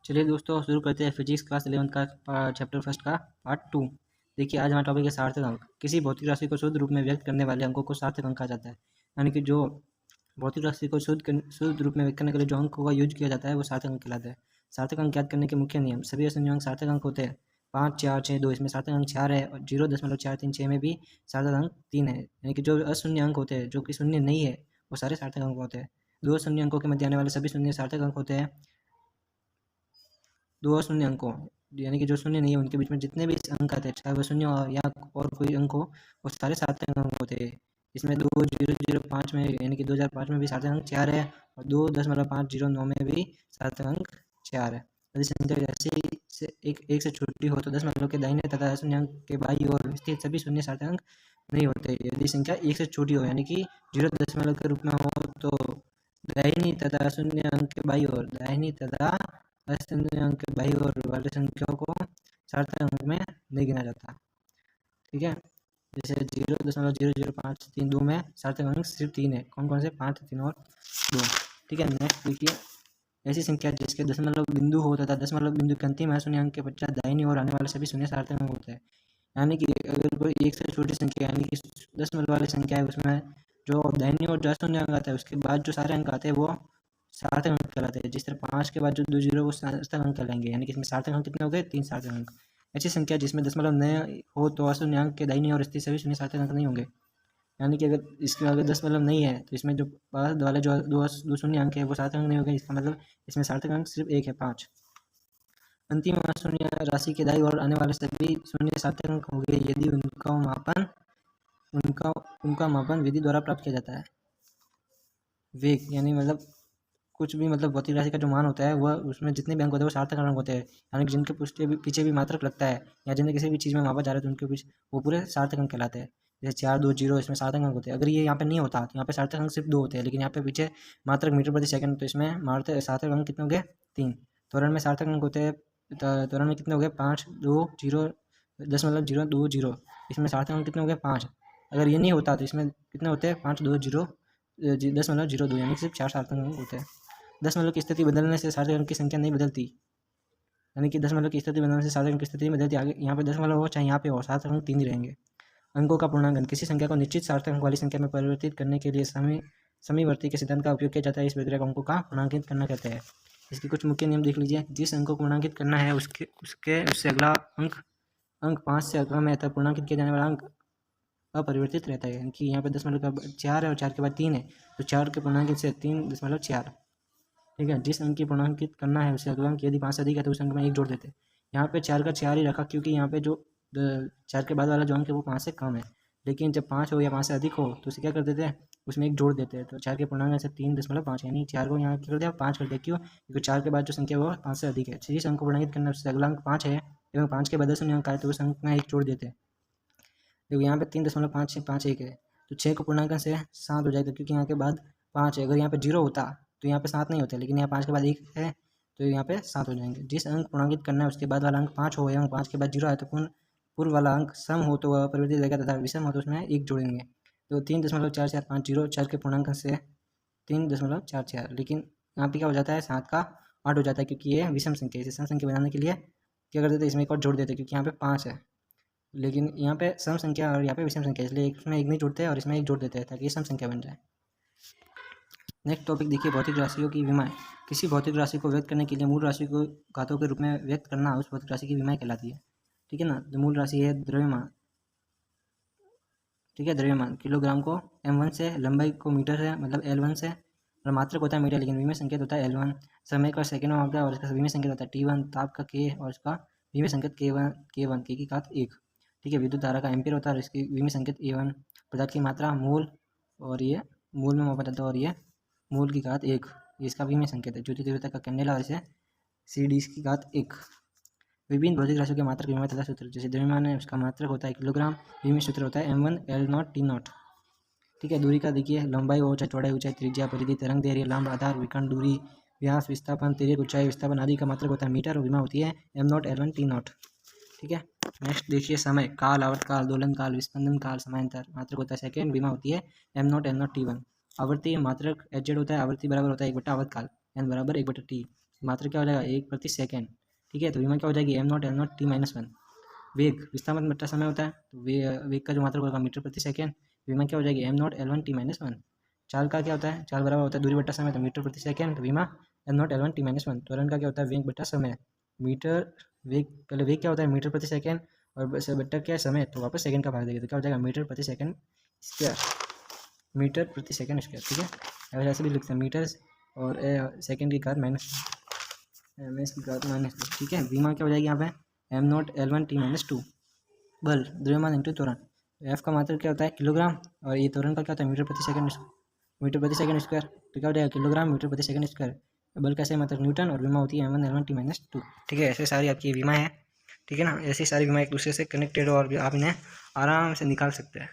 चलिए दोस्तों शुरू करते हैं फिजिक्स क्लास 11 का चैप्टर फर्स्ट का पार्ट 2। देखिए आज हमारा टॉपिक है सार्थक अंक। किसी भौतिक राशि को शुद्ध रूप में व्यक्त करने वाले अंकों को सार्थक अंक कहा जाता है। यानी कि जो भौतिक राशि को शुद्ध रूप में व्यक्त करने के लिए जो अंक का यूज किया जाता है वो सार्थक अंक कहलाता है। सार्थक अंक ज्ञात करने के मुख्य नियम। सभी असंख्य अंक सार्थक अंक होते हैं। 5, 4, 6, 2 इसमें सार्थक अंक 4 है और 0.436 में भी सार्थक अंक 3 है। यानी कि जो अशून्य अंक होते हैं जो कि शून्य नहीं है वो सारे सार्थक अंक होते हैं। दो शून्य अंकों के मध्य आने वाले सभी शून्य सार्थक अंक होते हैं। दो शून्य अंकों यानी कि जो शून्य नहीं है उनके बीच में जितने भी अंक आते हैं चाहे वो शून्य या और कोई अंक हो वो सारे सार्थक अंक होते हैं। इसमें 2005 में यानी कि 2005 में भी सार्थक अंक 4 है और 2.509 में भी सार्थक अंक 4 है। यदि संख्या जैसे से एक से छोटी हो तो 10 के दाहिने तथा शून्य अंक के बाईं ओर स्थित सभी शून्य सार्थक अंक नहीं होते। यदि संख्या 1 से छोटी हो यानी कि 0 के रूप में हो तो दाहिनी तथा शून्य अंक के बाईं ओर दाहिनी तथा अशून्य अंक के बाईं ओर वाले संख्याओं को सार्थक अंक में नहीं गिना जाता। ठीक है, जैसे 0.0053 में सार्थक अंक सिर्फ 3 है। कौन कौन से? 5, 3 और 2। ठीक है, नेक्स्ट देखिए ऐसी संख्या जिसके दशमलव बिंदु हो तथा दशमलव बिंदु के अंतिम शून्य अंक के पश्चात दाहिनी ओर आने वाले सभी शून्य सार्थक अंक होते हैं। यानी कि अगर कोई एक से छोटी संख्या यानी कि दशमलव वाली संख्या है उसमें जो दाहिनी ओर जो शून्य अंक आता है उसके बाद जो सारे अंक आते हैं वो सार्थक अंक कहलाते हैं। जिस तरह 5 के बाद जो 2 जीरो वो सार्थक अंक कहलाएंगे। यानी कि इसमें सार्थक अंक कितने हो गए? 3 सार्थक अंक। ऐसी संख्या जिसमें दशमलव न हो तो अशून्य अंक के दाहिनी ओर स्थित सभी शून्य सार्थक अंक नहीं होंगे। यानी कि अगर इसके अगर दशमलव नहीं है तो इसमें जो बाद वाले जो दो शून्य अंक है वो सार्थक अंक नहीं होंगे। इसका मतलब इसमें सार्थक अंक सिर्फ एक है, 5। अंतिम शून्य राशि के दाईं ओर आने वाले सभी शून्य सार्थक अंक होंगे यदि उनका मापन विधि द्वारा प्राप्त किया जाता है। वेग यानी मतलब कुछ भी मतलब भौतिक राशि का जो मान होता है वह उसमें जितने भी अंक होते हैं वो सार्थक अंक होते हैं। यानी कि जिनके पीछे भी मात्रक लगता है या जिन्हें किसी भी चीज़ में मापा जा रहा है तो उनके पीछे वो पूरे सार्थक अंक कहलाते हैं। जैसे 4, 2, 0 इसमें सार्थक अंक होते हैं। अगर ये यहाँ पे नहीं होता तो यहाँ पे सार्थक अंक सिर्फ 2 होते हैं, लेकिन यहाँ पे पीछे मात्रक मीटर प्रति सेकंड तो इसमें सार्थक अंक कितने हो गए? 3। त्वरण में सार्थक अंक होते हैं। त्वरण में कितने हो गए? 5, 2, 0, 0.2, 0 इसमें सार्थक अंक कितने हो गए? 5। अगर ये नहीं होता तो इसमें कितने होते हैं? 5, 2, 0, 10.02 यानी कि सिर्फ 4 सार्थक अंक होते हैं। दशमलव की स्थिति बदलने से सार्थक अंक की संख्या नहीं बदलती। यानी कि दशमलव की स्थिति बदलने से सार्थक अंक की स्थिति नहीं बदलती। आगे यहाँ पे दशमलव हो चाहे यहाँ पे हो सार्थक अंक 3 ही रहेंगे। अंकों का पूर्णांकन। किसी संख्या को निश्चित सार्थक अंक वाली संख्या में परिवर्तित करने के लिए समीवर्ती के सिद्धांत का उपयोग किया जाता है। इस प्रक्रिया को अंकों का पूर्णांकित करना कहते हैं। इसके कुछ मुख्य नियम देख लीजिए। जिस अंक को पूर्णांकित करना है उससे अगला अंक 5 से कम है तब पूर्णांकित किया जाने वाला अंक अपरिवर्तित रहता है। यानी कि यहाँ पे दशमलव का 4 है और 4 के बाद 3 है तो 4 के पूर्णांकित से 3.4। ठीक है, जिस अंक की पूर्णांकित करना है उससे अगला अंक यदि 5 से अधिक है तो उस अंक में 1 जोड़ देते हैं। यहाँ पे 4 का 4 ही रखा क्योंकि यहाँ पे जो 4 के बाद वाला जो अंक है वो 5 से कम है। लेकिन जब 5 हो या 5 से अधिक हो तो उसे क्या कर देते हैं? उसमें 1 जोड़ देते हैं। तो 4 के पूर्णांक से 3.5 यानी 4 को यहाँ क्या कर दिया? 5 कर दिया। क्यों? क्योंकि 4 के बाद जो संख्या है वो 5 से अधिक है। जिस अंक को पूर्णांकित करना है उससे अगला अंक 5 है एवं 5 के बाद शून्य अंक आए तो उस अंक में 1 जोड़ देते हैं। देखो यहाँ पे 3.5 से 5 1 है तो 6 को पूर्णांकन से 7 हो जाएगा क्योंकि यहाँ के बाद 5 है। अगर यहाँ पे 0 होता तो यहाँ पे 7 नहीं होते, लेकिन यहाँ 5 के बाद 1 है तो यहाँ पे 7 हो जाएंगे। जिस अंक पूर्णांकित करना है उसके बाद वाला अंक 5 हो एवं 5 के बाद 0 आए तो पूर्व वाला अंक सम हो तो वह परिवर्तित रहेगा तथा विषम हो तो उसमें 1 जोड़ेंगे। तो 3.4450 4 के पूर्णांकन से 3.44, लेकिन यहाँ पे क्या हो जाता है? 7 का 8 हो जाता है क्योंकि ये विषम संख्या है। इसे सम संख्या बनाने के लिए क्या कर देते हैं? इसमें एक और जोड़ देते हैं क्योंकि यहाँ पे 5 है, लेकिन यहाँ पे सम संख्या और यहाँ पे विषम संख्या इसलिए इसमें एक नहीं जोड़ते हैं और इसमें एक जोड़ देते हैं ताकि ये सम संख्या बन जाए। नेक्स्ट टॉपिक देखिए भौतिक राशियों की विमाएं। किसी भौतिक राशि को व्यक्त करने के लिए मूल राशि को घातों के रूप में व्यक्त करना उस भौतिक राशि की विमाएं कहलाती है। ठीक है ना, जो मूल राशि है द्रव्यमान। ठीक है, द्रव्यमान किलोग्राम को m1 से, लंबाई को मीटर से मतलब L1 से, और मात्रक होता है मीटर लेकिन विमेय संकेत होता है L1। समय का सेकंड में होता है और इसका विमेय संकेत होता है T1। ताप का K और इसका विमेय संकेत K1 K की घात 1। ठीक है, विद्युत धारा का एम्पीयर होता है और इसकी विमेय संकेत A1। पदार्थ की मात्रा मोल और ये मोल में मापा जाता है और ये मोल की घात 1 ये इसका विमेय संकेत है। ज्योति तीव्रता का कैंडेला और इसे CD की घात 1। विभिन्न भौतिक राशियों के मात्रक विमेय तथा सूत्र। जैसे द्रव्यमान है उसका मात्रक होता है किलोग्राम, विमेय सूत्र होता है m1 L0 T0। ठीक है, दूरी का देखिए लंबाई हो चाहे चौड़ाई, ऊंचाई, त्रिज्या, परिधि, तरंग दैर्घ्य, लंब, आधार, विकर्ण, दूरी, व्यास, विस्थापन, तिर्यक, ऊंचाई, विस्थापन आदि का मात्रक होता है मीटर और विमा होती है m0 L1 T0। ठीक है, नेक्स्ट देखिए समय, काल, आवर्त काल, दोलन काल, विस्पंदन काल, समांतर, मात्रक होता है सेकेंड, विमा होती है m0 L0 T1। आवृत्ति मात्रक hz होता है। आवृत्ति बराबर होता है 1/आवर्त काल n बराबर 1/t। मात्रक क्या हो जाएगा 1/सेकेंड। ठीक है, तो विमा क्या हो जाएगी m0 L0 t-1। वेग विस्थापन बट्टा समय होता है, तो वेग का जो मात्रक होगा मीटर/सेकेंड। विमा क्या हो जाएगी m0 L1 t-1। चाल का क्या होता है, चाल बराबर होता है दूरी बट्टा समय, तो मीटर/सेकेंड। तो विमा m0 L1 t-1। त्वरण का क्या होता है वेग बट्टा समय। मीटर वेग, पहले वेग क्या होता है मीटर/सेकेंड और बट्टा क्या है समय, तो वापस सेकंड का भाग देंगे, तो क्या हो जाएगा मीटर/सेकेंड स्क्वायर। मीटर/सेकेंड स्क्वायर। ठीक है, अब ऐसे भी लिखते हैं मीटर और सेकेंड की घात माइनस एस की घात -2। ठीक है, विमा क्या हो जाएगी यहाँ पे m0 L1 t-2। बल द्रव्यमान इंटू त्वरण। एफ का मात्रक क्या होता है किलोग्राम, और ये त्वरण का क्या होता है मीटर/सेकेंड स्क्वायर। तो क्या हो जाएगा किलोग्राम मीटर/सेकेंड स्क्वायर। बल कैसे मात्रक न्यूटन, और विमा होती है m1 L1 t-2। ठीक है, ऐसे सारी आपकी विमा है। ठीक है ना, ऐसी सारी विमा एक दूसरे से कनेक्टेड हो और आप इन्हें आराम से निकाल सकते हैं।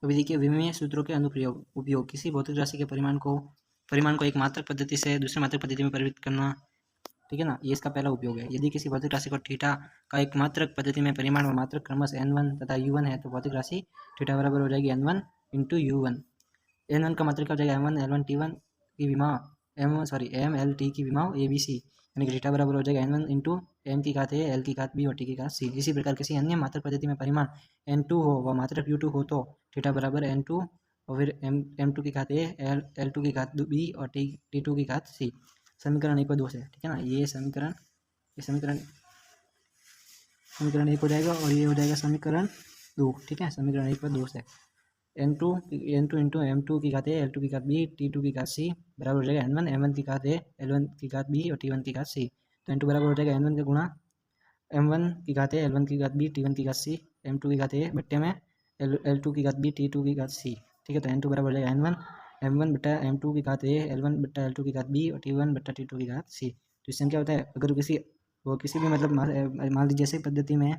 अभी देखिए विमीय सूत्रों के अनुप्रयोग। उपयोग, किसी भौतिक राशि के परिमाण को एक मात्रक पद्धति से दूसरे मात्रक पद्धति में परिवर्तित करना। ठीक है ना, ये इसका पहला उपयोग है। यदि किसी भौतिक राशि को थीटा का एक मात्रक पद्धति में परिमाण व मात्रक क्रमशः n1 तथा u1 है, तो भौतिक राशि थीटा बराबर हो जाएगी n1 इंटू u1। n1 का मात्रक क्या हो जाएगा m1 L1 t1 की विमा m L t की विमा abc, यानी कि थीटा बराबर हो जाएगा n1 इंटू m की घात a l की घात b और t की घात c। इसी प्रकार किसी अन्य मात्रक पद्धति में परिमाण n2 हो व मात्रक u2 हो, तो थीटा बराबर n2 और फिर m2 की घात a l2 की घात b और t2 की घात c। समीकरण 1 व 2 से। ठीक है ना, ये समीकरण समीकरण 1 हो जाएगा और ये हो जाएगा समीकरण 2। ठीक है, समीकरण 1 व 2 से n2 इंटू m2 की घात a l2 की घात b t2 की घात c बराबर हो जाएगा n1 m1 की घात a l1 की घात b और t1 की घात c। तो n2 बराबर हो जाएगा n1 का गुणा m1 की घात a l1 की घात b t1 की घात c m2 की घात a बट्टे में l2 की घात b t2 की घात c। ठीक है, तो n2 बराबर हो जाएगा n1 m1 बट्टा m2 की घात a l1 बट्टा l2 की घात b और t1 बट्टा t2 की घात c। तो इससे क्या होता है, अगर किसी भी मतलब मान लीजिए जैसे पद्धति में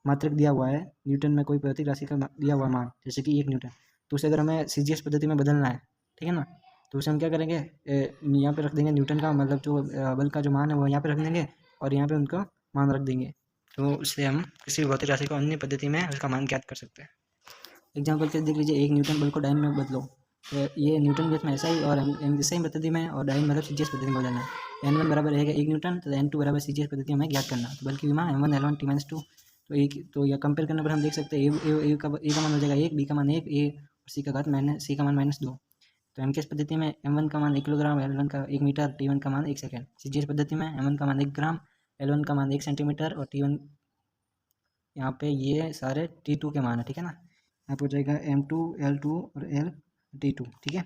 मात्रक दिया हुआ है न्यूटन में, कोई भौतिक राशि का दिया हुआ मान जैसे कि 1 न्यूटन, तो उसे अगर हमें सीजीएस पद्धति में बदलना है, ठीक है ना, तो उसे हम क्या करेंगे यहाँ पे रख देंगे न्यूटन का मतलब जो बल का जो मान है वो यहाँ पे रख देंगे और यहाँ पे उनका मान रख देंगे, तो उससे हम किसी भी भौतिक राशि को अन्य पद्धति में उसका मान ज्ञात कर सकते हैं। एग्जाम्पल के देख लीजिए, 1 न्यूटन बल को डाइन में बदलो, तो ये न्यूटन केस में ऐसा ही, और सेम पद्धति में, और डाइन मतलब सीजीएस पद्धति में बदलना है। n1 बराबर रहेगा 1 न्यूटन, तो n2 बराबर सीजीएस पद्धति में ज्ञात करना, तो बल की विमा m1 L1 t-2। तो एक तो यह कंपेयर करने पर हम देख सकते हैं ए का मान हो जाएगा 1, बी का मान 1 ए और सी का मान -2। तो एम केस पद्धति में m1 का मान 1 किलोग्राम, L1 का 1 मीटर, t1 का मान 1 सेकेंड। सीजीएस पद्धति में m1 का मान 1 ग्राम, L1 का मान 1 सेंटीमीटर और t1 यहाँ पे ये सारे t2 के मान है। ठीक है ना, यहाँ पे हो जाएगा m2 L2 और L t2। ठीक है,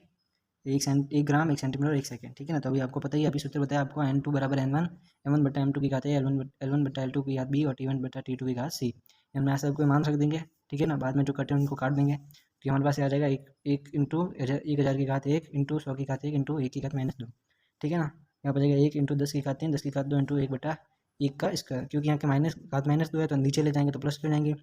1 ग्राम 1 सेंटीमीटर 1 सेकेंड। ठीक है ना, तो अभी आपको पता ही, अभी सूत्र बताया आपको n2 बराबर n1 m1 बट्टा m2 की घात है L1 बट्टा L2 की घात b और t1 बट्टा t2 की घात c। हम यहाँ सब कोई मान रख देंगे। ठीक है ना, बाद में जो कटे उनको काट देंगे, तो हमारे पास आ जाएगा 1 इंटू 1000 की घात 1 इंटू 100 की घात 1 इंटू 1 की घात -2। ठीक है ना, यहाँ पर जाएगा 1 इंटू 10 की घात 3 10 की घात 2 इंटू 1 बटा 1 का स्क्वायर, क्योंकि यहाँ के घात -2 है तो नीचे ले जाएंगे तो प्लस हो जाएंगे,